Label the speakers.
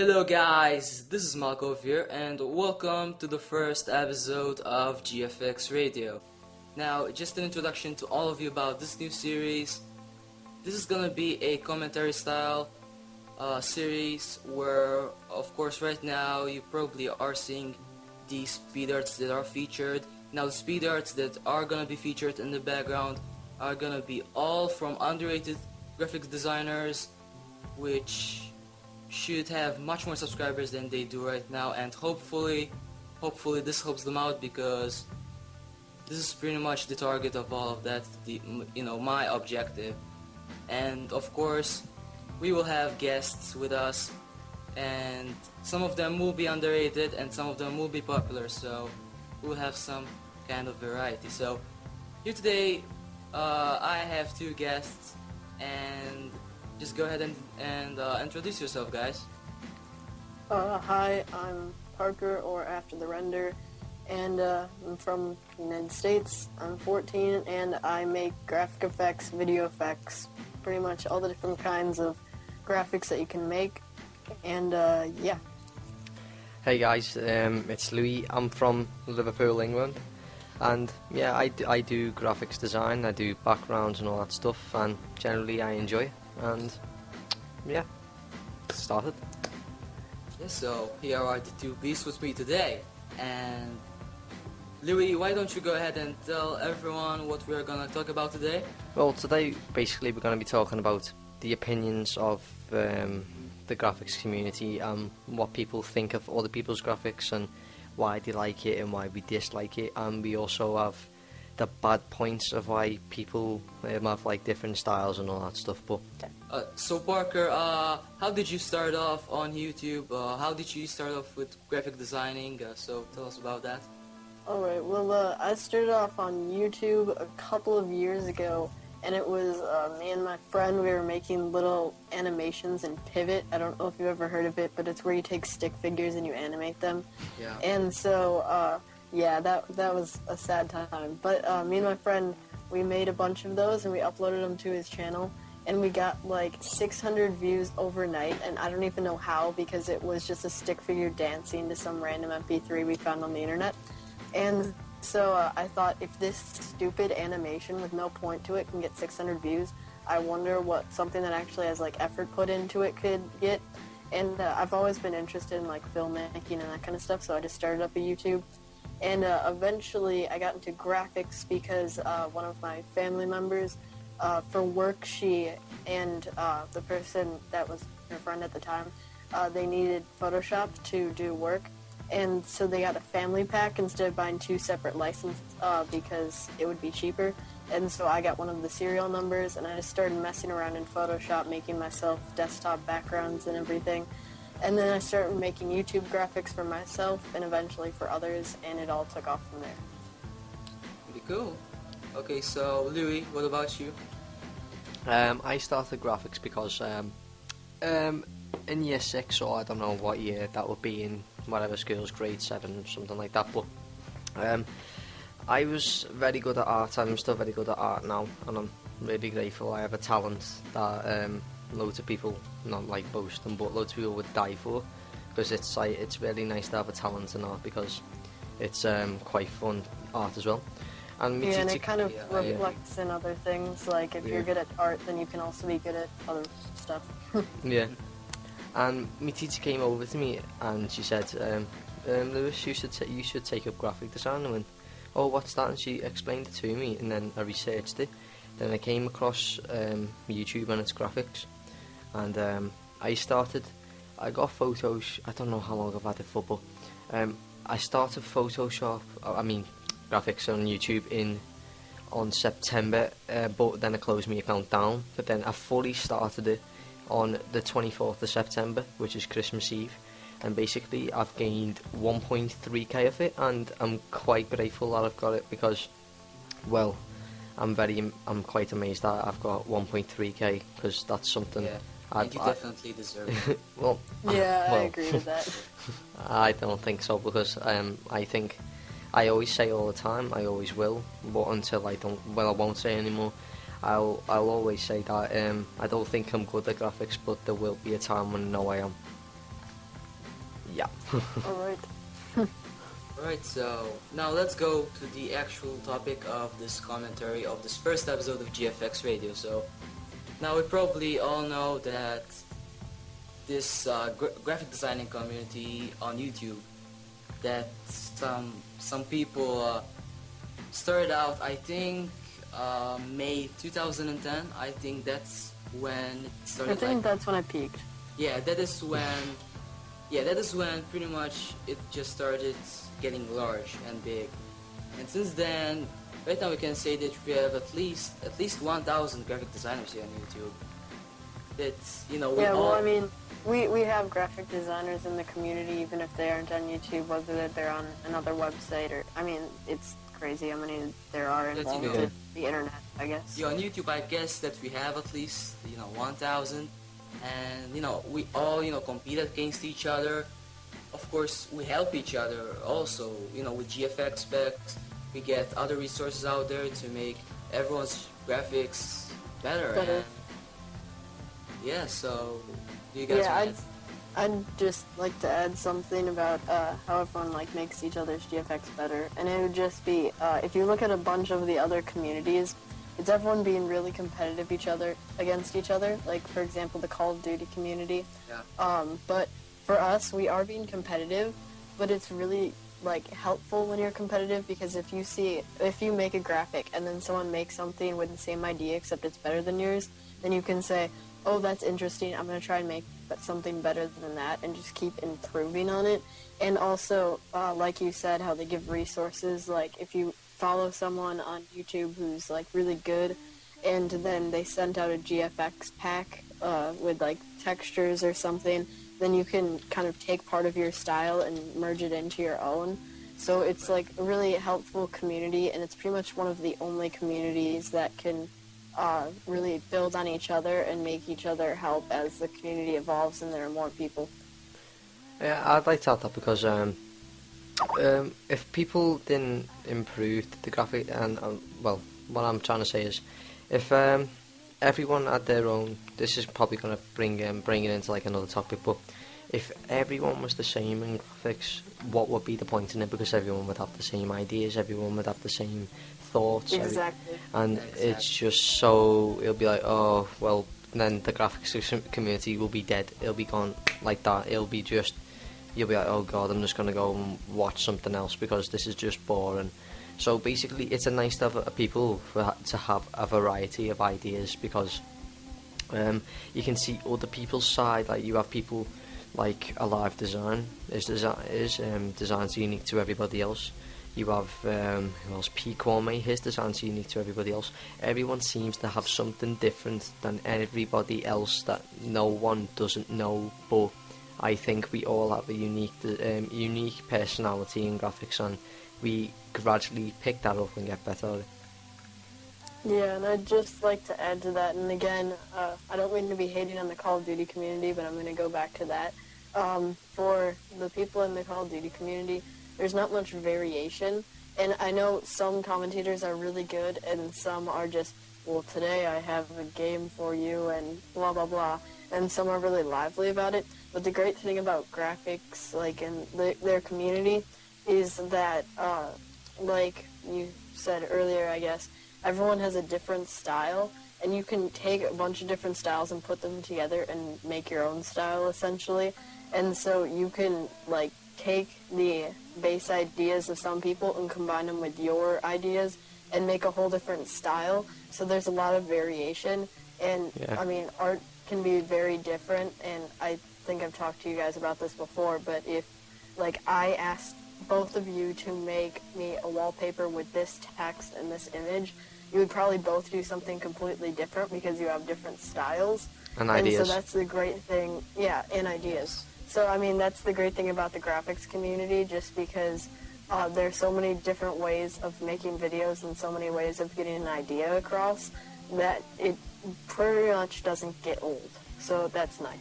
Speaker 1: Hello guys, this is Malkov here and welcome to the first episode of GFX Radio. Now, just an introduction to all of you about this new series. This is gonna be a commentary style series where, of course, right now you probably are seeing the speed arts that are featured. Now, the speed arts that are gonna be featured in the background are gonna be all from underrated graphics designers, which should have much more subscribers than they do right now, and hopefully this helps them out, because this is pretty much the target of all of that, my objective. And of course, we will have guests with us, and some of them will be underrated and some of them will be popular, so we'll have some kind of variety. So here today I have two guests, and just go ahead and introduce yourself, guys.
Speaker 2: Hi, I'm Parker, or AfterTheRender, and I'm from the United States. I'm 14, and I make graphic effects, video effects, pretty much all the different kinds of graphics that you can make, and yeah.
Speaker 3: Hey guys, it's Louis. I'm from Liverpool, England, and yeah, I do graphics design, I do backgrounds and all that stuff, and generally I enjoy it. And yeah, started.
Speaker 1: Yeah, so here are the two beasts with me today. And Louis, why don't you go ahead and tell everyone what we're gonna talk about today?
Speaker 3: Well, today basically we're going to be talking about the opinions of the graphics community, what people think of other people's graphics and why they like it and why we dislike it, and we also have the bad points of why people have like different styles and all that stuff. But
Speaker 1: so Parker, how did you start off on YouTube? How did you start off with graphic designing? So tell us about that.
Speaker 2: Alright, well, I started off on YouTube a couple of years ago, and it was me and my friend. We were making little animations in Pivot. I don't know if you've ever heard of it, but it's where you take stick figures and you animate them.
Speaker 1: Yeah.
Speaker 2: And so, yeah, that was a sad time. But me and my friend, we made a bunch of those and we uploaded them to his channel, and we got like 600 views overnight, and I don't even know how, because it was just a stick figure dancing to some random MP3 we found on the internet. And so I thought, if this stupid animation with no point to it can get 600 views, I wonder what something that actually has like effort put into it could get. And I've always been interested in like filmmaking and that kind of stuff, so I just started up a YouTube. And eventually I got into graphics because one of my family members, for work, she and the person that was her friend at the time, they needed Photoshop to do work. And so they got a family pack instead of buying two separate licenses, because it would be cheaper. And so I got one of the serial numbers, and I just started messing around in Photoshop, making myself desktop backgrounds and everything. And then I started making YouTube graphics for myself and eventually for others, and it all took off from there.
Speaker 1: Pretty cool. Okay, so Louis, what about you?
Speaker 3: I started graphics because in year 6, or I don't know what year that would be, in whatever school's grade 7, something like that, but I was very good at art, and I'm still very good at art now, and I'm really grateful I have a talent that loads of people, not like boasting, but loads of people would die for, because it's really nice to have a talent in art, because it's quite fun art as well. And
Speaker 2: yeah, and it kind of reflects in other things, like if you're good at art, then you can also be good at other stuff.
Speaker 3: Yeah. And my teacher came over to me and she said, Lewis, you should take up graphic design. I went, oh, what's that? And she explained it to me, and then I researched it. Then I came across YouTube and its graphics, and I got photos. I don't know how long I've had it for, but I started graphics on YouTube on September, but then I closed my account down. But then I fully started it on the 24th of September, which is Christmas Eve, and basically I've gained 1.3k of it, and I'm quite grateful that I've got it, because, well, I'm quite amazed that I've got 1.3k, because that's something.
Speaker 1: Yeah, and you definitely deserve it.
Speaker 3: Well,
Speaker 2: yeah, I agree with that.
Speaker 3: I don't think so, because I think, I always say all the time, I always will, but until I won't say anymore. I'll always say that I don't think I'm good at graphics, but there will be a time when I know I am. Yeah.
Speaker 2: Alright.
Speaker 1: Alright, so now let's go to the actual topic of this commentary of this first episode of GFX Radio. So now we probably all know that this graphic designing community on YouTube, that some people started out, I think May 2010. I think that's when it started.
Speaker 2: I think that's when I peaked.
Speaker 1: Yeah, that is when pretty much it just started getting large and big. And since then, right now we can say that we have at least 1,000 graphic designers here on YouTube. That's, we
Speaker 2: well,
Speaker 1: all...
Speaker 2: I mean, we have graphic designers in the community, even if they aren't on YouTube, whether they're on another website or, I mean, it's crazy how many there are involved in the internet, I guess.
Speaker 1: Yeah, on YouTube, I guess that we have at least, 1,000. And, we all, compete against each other. Of course, we help each other also, with GFX specs. We get other resources out there to make everyone's graphics better. And yeah, so do you guys want to...
Speaker 2: I'd just like to add something about how everyone makes each other's GFX better, and it would just be if you look at a bunch of the other communities, it's everyone being really competitive against each other. Like, for example, the Call of Duty community.
Speaker 1: Yeah.
Speaker 2: But for us, we are being competitive, but it's really helpful when you're competitive, because if you make a graphic and then someone makes something with the same idea except it's better than yours, then you can say, oh, that's interesting, I'm going to try and make something better than that, and just keep improving on it. And also, like you said, how they give resources, like if you follow someone on YouTube who's really good, and then they sent out a GFX pack with textures or something, then you can kind of take part of your style and merge it into your own. So it's a really helpful community, and it's pretty much one of the only communities that can really build on each other and make each other help as the community evolves and there are more people.
Speaker 3: Yeah, I'd like to add that because if people didn't improve the graphic, and well, what I'm trying to say is, if everyone had their own, this is probably going to bring it into another topic, but if everyone was the same in graphics, what would be the point in it? Because everyone would have the same ideas, everyone would have the same thoughts.
Speaker 2: Exactly.
Speaker 3: It's just so, it'll be oh, well, then the graphics community will be dead. It'll be gone like that. It'll be just, you'll be oh god, I'm just going to go and watch something else because this is just boring. So basically, it's a nice to have people to have a variety of ideas, because you can see other people's side. You have people like Alive Design is design's unique to everybody else. You have who else? P. Kwame, his design's unique to everybody else. Everyone seems to have something different than everybody else that no one doesn't know, but I think we all have a unique personality in graphics, and we gradually pick that up and get better at it.
Speaker 2: Yeah, and I'd just like to add to that, and again, I don't mean to be hating on the Call of Duty community, but I'm going to go back to that. For the people in the Call of Duty community, there's not much variation, and I know some commentators are really good, and some are just, well, today I have a game for you, and blah, blah, blah, and some are really lively about it. But the great thing about graphics, in their community, is that, like you said earlier, I guess, everyone has a different style, and you can take a bunch of different styles and put them together and make your own style, essentially. And so you can, take the base ideas of some people and combine them with your ideas and make a whole different style. So there's a lot of variation, and,
Speaker 3: yeah.
Speaker 2: I mean, art can be very different, and I think I've talked to you guys about this before, but if, I asked both of you to make me a wallpaper with this text and this image, you would probably both do something completely different because you have different styles.
Speaker 3: And ideas.
Speaker 2: And so that's the great thing, yeah, and ideas. So, I mean, that's the great thing about the graphics community, just because there's so many different ways of making videos and so many ways of getting an idea across that it pretty much doesn't get old. So that's nice.